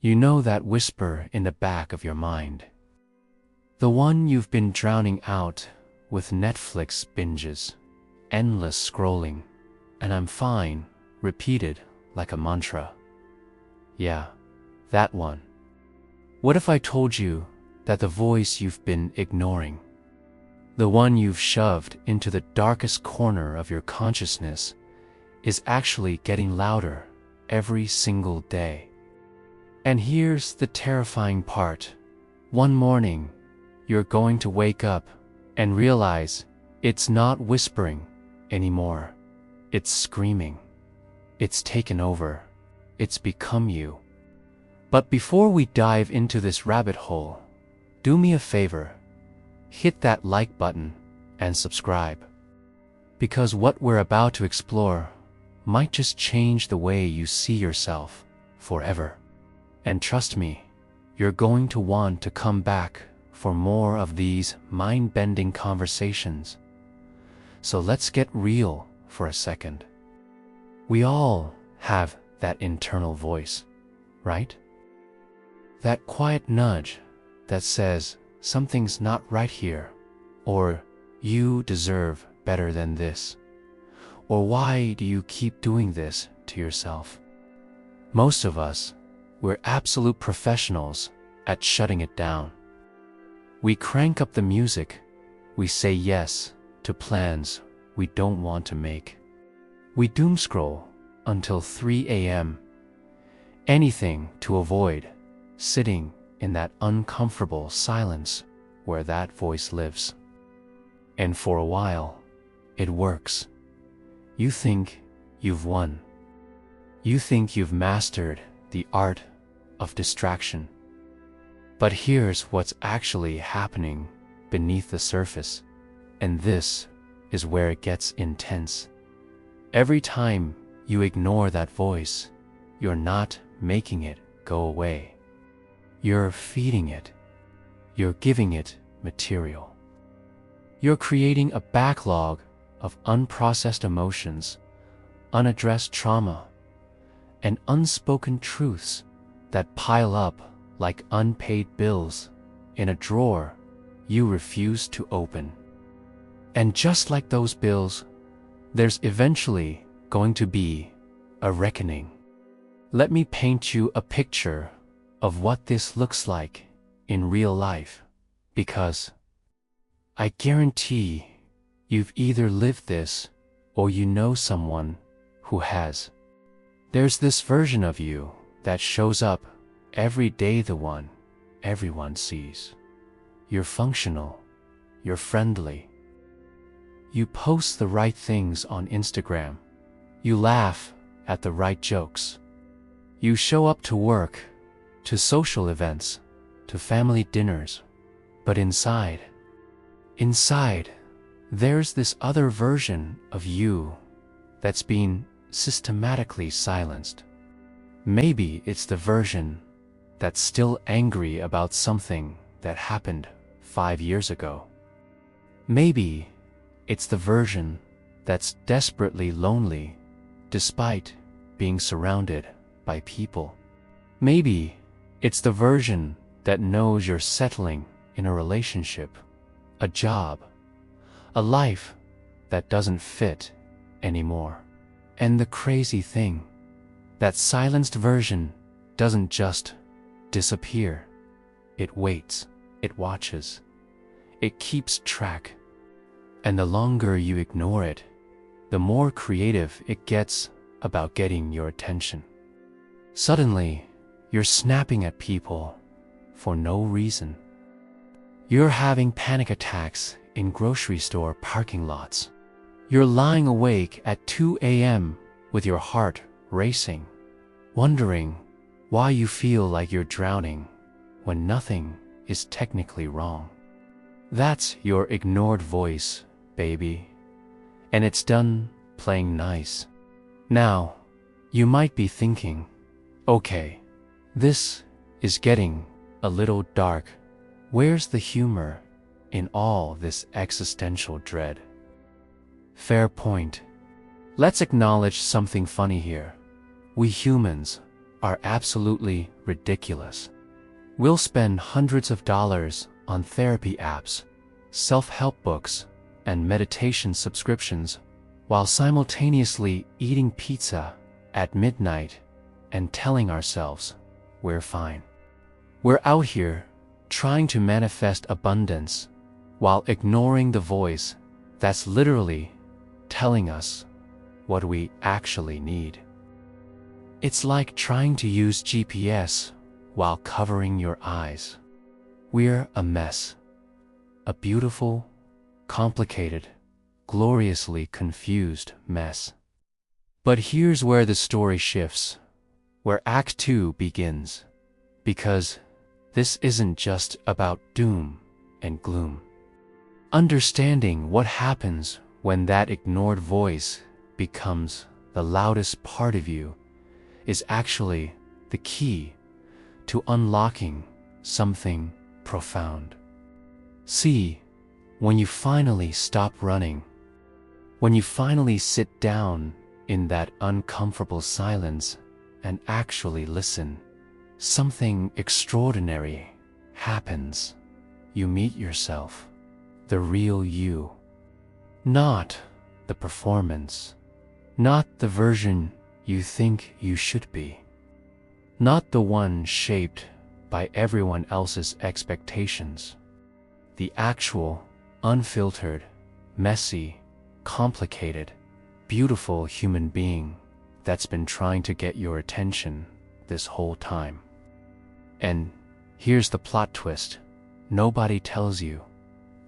You know that whisper in the back of your mind. The one you've been drowning out with Netflix binges, endless scrolling, and I'm fine, repeated like a mantra. Yeah, that one. What if I told you that the voice you've been ignoring, the one you've shoved into the darkest corner of your consciousness, is actually getting louder every single day? And here's the terrifying part. One morning, you're going to wake up and realize it's not whispering anymore. It's screaming. It's taken over. It's become you. But before we dive into this rabbit hole, do me a favor. Hit that like button and subscribe. Because what we're about to explore might just change the way you see yourself forever. And trust me, you're going to want to come back for more of these mind-bending conversations. So let's get real for a second. We all have that internal voice, right? That quiet nudge that says something's not right here, or you deserve better than this, or why do you keep doing this to yourself? Most of us, we're absolute professionals at shutting it down. We crank up the music, we say yes to plans we don't want to make. We doom scroll until 3 a.m. Anything to avoid sitting in that uncomfortable silence where that voice lives. And for a while, it works. You think you've won. You think you've mastered the art of distraction. But here's what's actually happening beneath the surface, and this is where it gets intense. Every time you ignore that voice, you're not making it go away. You're feeding it. You're giving it material. You're creating a backlog of unprocessed emotions, unaddressed trauma, and unspoken truths that pile up like unpaid bills in a drawer you refuse to open. And just like those bills, there's eventually going to be a reckoning. Let me paint you a picture of what this looks like in real life, because I guarantee you've either lived this or you know someone who has. There's this version of you that shows up every day, the one everyone sees. You're functional, you're friendly. You post the right things on Instagram. You laugh at the right jokes. You show up to work, to social events, to family dinners. But inside, there's this other version of you that's been systematically silenced. Maybe it's the version that's still angry about something that happened 5 years ago. Maybe it's the version that's desperately lonely despite being surrounded by people. Maybe it's the version that knows you're settling in a relationship, a job, a life that doesn't fit anymore. And the crazy thing, that silenced version doesn't just disappear. It waits, it watches, it keeps track. And the longer you ignore it, the more creative it gets about getting your attention. Suddenly, you're snapping at people for no reason. You're having panic attacks in grocery store parking lots. You're lying awake at 2 a.m. with your heart racing, wondering why you feel like you're drowning when nothing is technically wrong. That's your ignored voice, baby. And it's done playing nice. Now, you might be thinking, okay, this is getting a little dark. Where's the humor in all this existential dread? Fair point. Let's acknowledge something funny here. We humans, are absolutely ridiculous. We'll spend hundreds of dollars on therapy apps, self-help books, and meditation subscriptions while simultaneously eating pizza at midnight and telling ourselves we're fine. We're out here trying to manifest abundance while ignoring the voice that's literally telling us what we actually need. It's like trying to use GPS while covering your eyes. We're a mess. A beautiful, complicated, gloriously confused mess. But here's where the story shifts, where Act 2 begins. Because this isn't just about doom and gloom. Understanding what happens when that ignored voice becomes the loudest part of you is actually the key to unlocking something profound. See, when you finally stop running, when you finally sit down in that uncomfortable silence and actually listen, something extraordinary happens. You meet yourself, the real you. Not the performance, not the version you think you should be, not the one shaped by everyone else's expectations. The actual, unfiltered, messy, complicated, beautiful human being that's been trying to get your attention this whole time. And here's the plot twist. Nobody tells you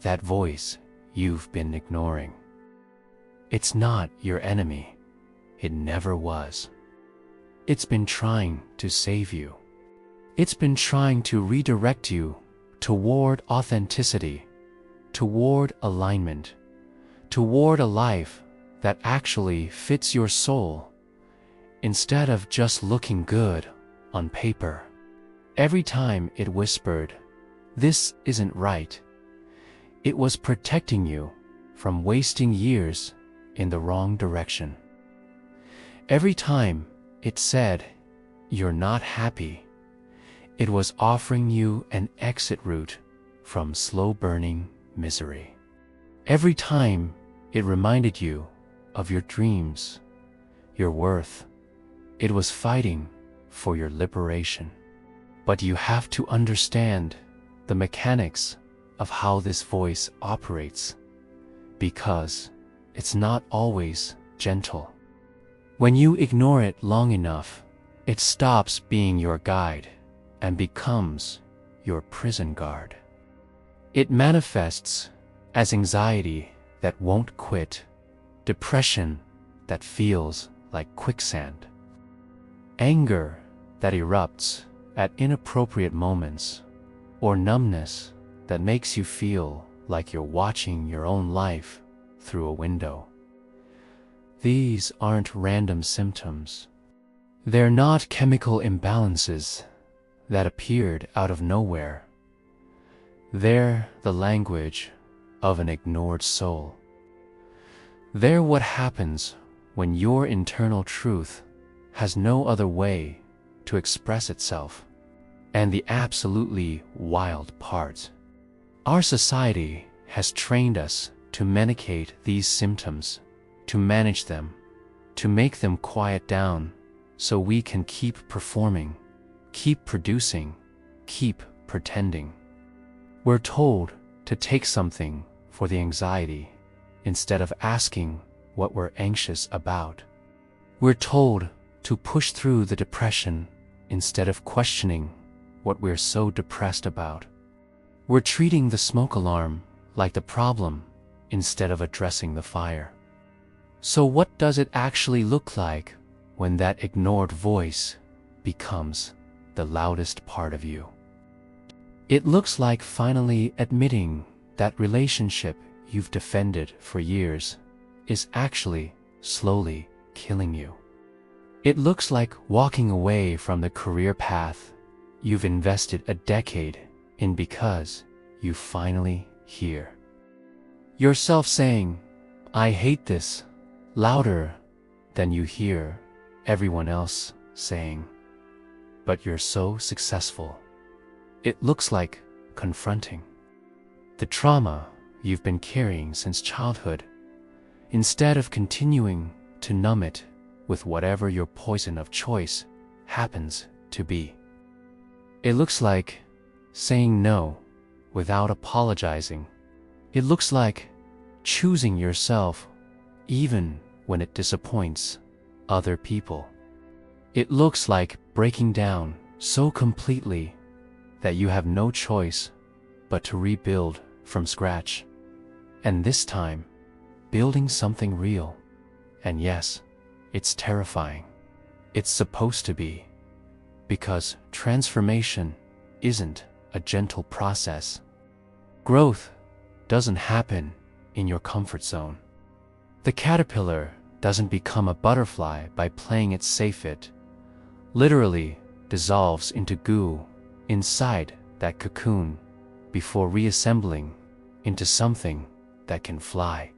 that voice you've been ignoring. It's not your enemy. It never was. It's been trying to save you. It's been trying to redirect you toward authenticity, toward alignment, toward a life that actually fits your soul, instead of just looking good on paper. Every time it whispered, "This isn't right," it was protecting you from wasting years in the wrong direction. Every time it said, "You're not happy," it was offering you an exit route from slow-burning misery. Every time it reminded you of your dreams, your worth, it was fighting for your liberation. But you have to understand the mechanics of how this voice operates, because it's not always gentle. When you ignore it long enough, it stops being your guide and becomes your prison guard. It manifests as anxiety that won't quit, depression that feels like quicksand, anger that erupts at inappropriate moments, or numbness that makes you feel like you're watching your own life through a window. These aren't random symptoms. They're not chemical imbalances that appeared out of nowhere. They're the language of an ignored soul. They're what happens when your internal truth has no other way to express itself. And the absolutely wild part, our society has trained us to medicate these symptoms, to manage them, to make them quiet down so we can keep performing, keep producing, keep pretending. We're told to take something for the anxiety instead of asking what we're anxious about. We're told to push through the depression instead of questioning what we're so depressed about. We're treating the smoke alarm like the problem instead of addressing the fire. So what does it actually look like when that ignored voice becomes the loudest part of you? It looks like finally admitting that relationship you've defended for years is actually slowly killing you. It looks like walking away from the career path you've invested a decade in because you finally hear yourself saying, "I hate this," louder than you hear everyone else saying, but you're so successful. It looks like confronting the trauma you've been carrying since childhood, instead of continuing to numb it with whatever your poison of choice happens to be. It looks like saying no without apologizing. It looks like choosing yourself even when it disappoints other people. It looks like breaking down so completely that you have no choice but to rebuild from scratch. And this time, building something real. And yes, it's terrifying. It's supposed to be. Because transformation isn't a gentle process. Growth doesn't happen in your comfort zone. The caterpillar doesn't become a butterfly by playing it safe. It literally dissolves into goo inside that cocoon before reassembling into something that can fly.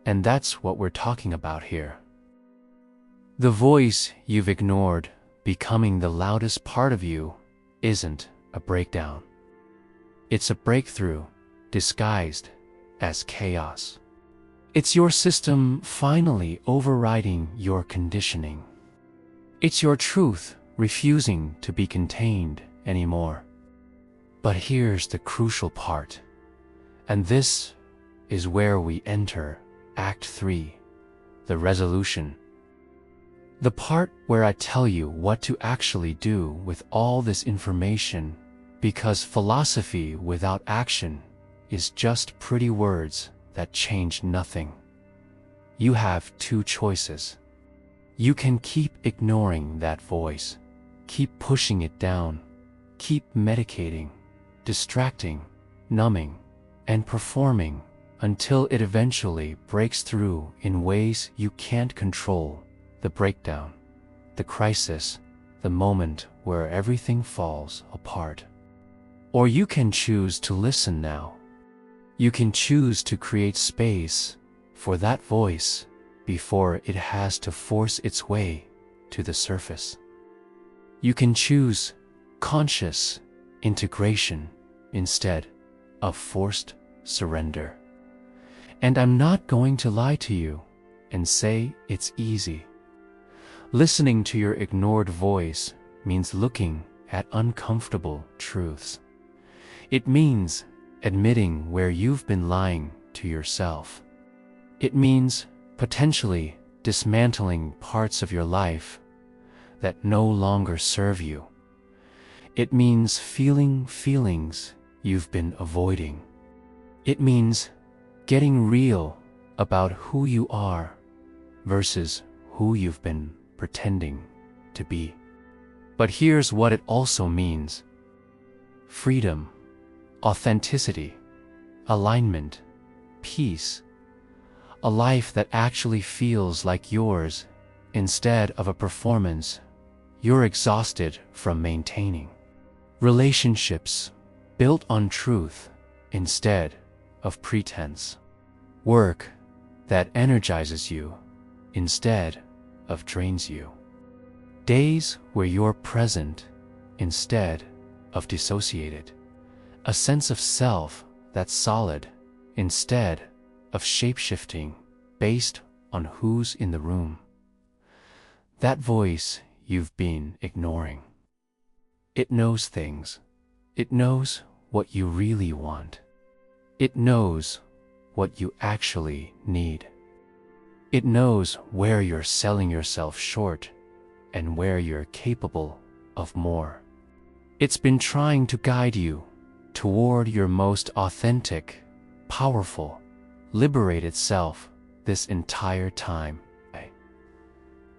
And that's what we're talking about here. The voice you've ignored becoming the loudest part of you isn't a breakdown. It's a breakthrough disguised as chaos. It's your system finally overriding your conditioning. It's your truth refusing to be contained anymore. But here's the crucial part, and this is where we enter Act 3, the resolution. The part where I tell you what to actually do with all this information, because philosophy without action is just pretty words that change nothing. You have two choices. You can keep ignoring that voice, keep pushing it down, keep medicating, distracting, numbing, and performing until it eventually breaks through in ways you can't control. The breakdown, the crisis, the moment where everything falls apart. Or you can choose to listen now. You can choose to create space for that voice before it has to force its way to the surface. You can choose conscious integration instead of forced surrender. And I'm not going to lie to you and say it's easy. Listening to your ignored voice means looking at uncomfortable truths. It means admitting where you've been lying to yourself. It means potentially dismantling parts of your life that no longer serve you. It means feeling feelings you've been avoiding. It means getting real about who you are versus who you've been pretending to be. But here's what it also means: freedom, authenticity, alignment, peace, a life that actually feels like yours instead of a performance you're exhausted from maintaining. Relationships built on truth instead of pretense. Work that energizes you instead of drains you. Days where you're present instead of dissociated. A sense of self that's solid instead of shape-shifting based on who's in the room. That voice you've been ignoring. It knows things. It knows what you really want. It knows what you actually need. It knows where you're selling yourself short and where you're capable of more. It's been trying to guide you toward your most authentic, powerful, liberated self this entire time.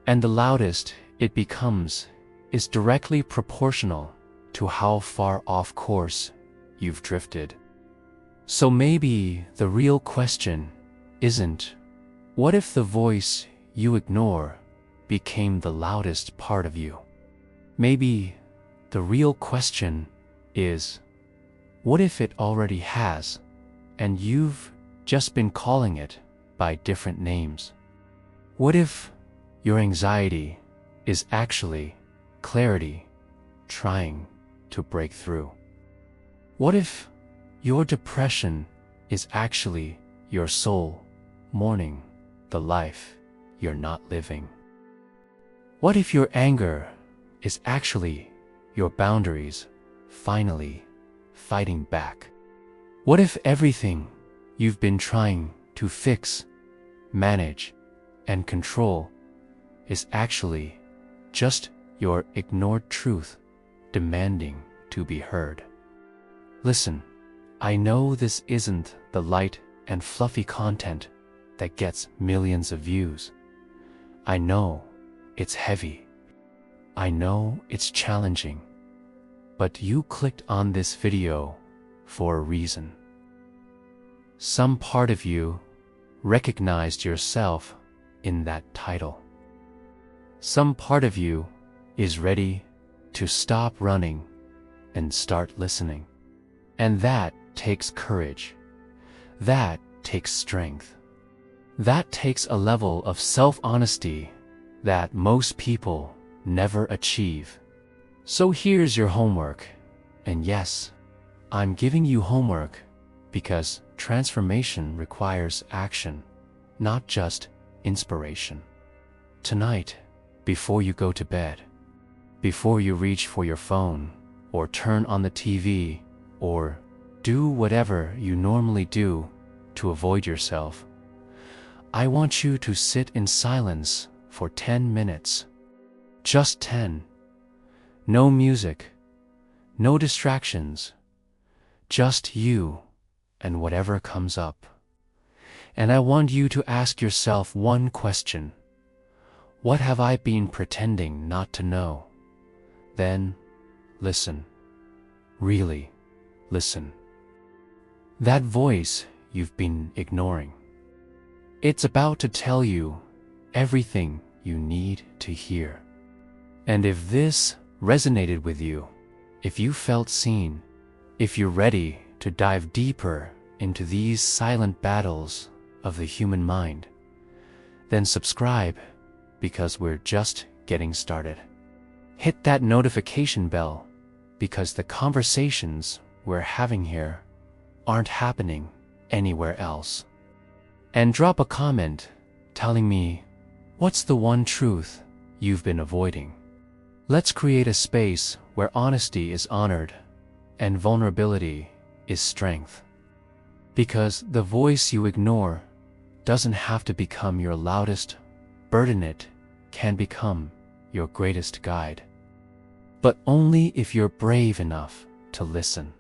And the loudest it becomes is directly proportional to how far off course you've drifted. So maybe the real question isn't, what if the voice you ignore became the loudest part of you? Maybe the real question is, what if it already has, and you've just been calling it by different names? What if your anxiety is actually clarity trying to break through? What if your depression is actually your soul mourning the life you're not living? What if your anger is actually your boundaries finally fighting back? What if everything you've been trying to fix, manage, and control is actually just your ignored truth demanding to be heard? Listen, I know this isn't the light and fluffy content that gets millions of views. I know it's heavy. I know it's challenging. But you clicked on this video for a reason. Some part of you recognized yourself in that title. Some part of you is ready to stop running and start listening. And that takes courage. That takes strength. That takes a level of self-honesty that most people never achieve. So here's your homework. And yes, I'm giving you homework because transformation requires action, not just inspiration. Tonight, before you go to bed, before you reach for your phone, or turn on the TV, or do whatever you normally do to avoid yourself, I want you to sit in silence for 10 minutes. Just 10. No music, no distractions, just you and whatever comes up. And I want you to ask yourself one question. What have I been pretending not to know? Then listen. Really listen. That voice you've been ignoring. It's about to tell you everything you need to hear. And if this resonated with you, if you felt seen, if you're ready to dive deeper into these silent battles of the human mind, then subscribe, because we're just getting started. Hit that notification bell, because the conversations we're having here aren't happening anywhere else. And drop a comment telling me, what's the one truth you've been avoiding? Let's create a space where honesty is honored and vulnerability is strength. Because the voice you ignore doesn't have to become your loudest burden. It can become your greatest guide. But only if you're brave enough to listen.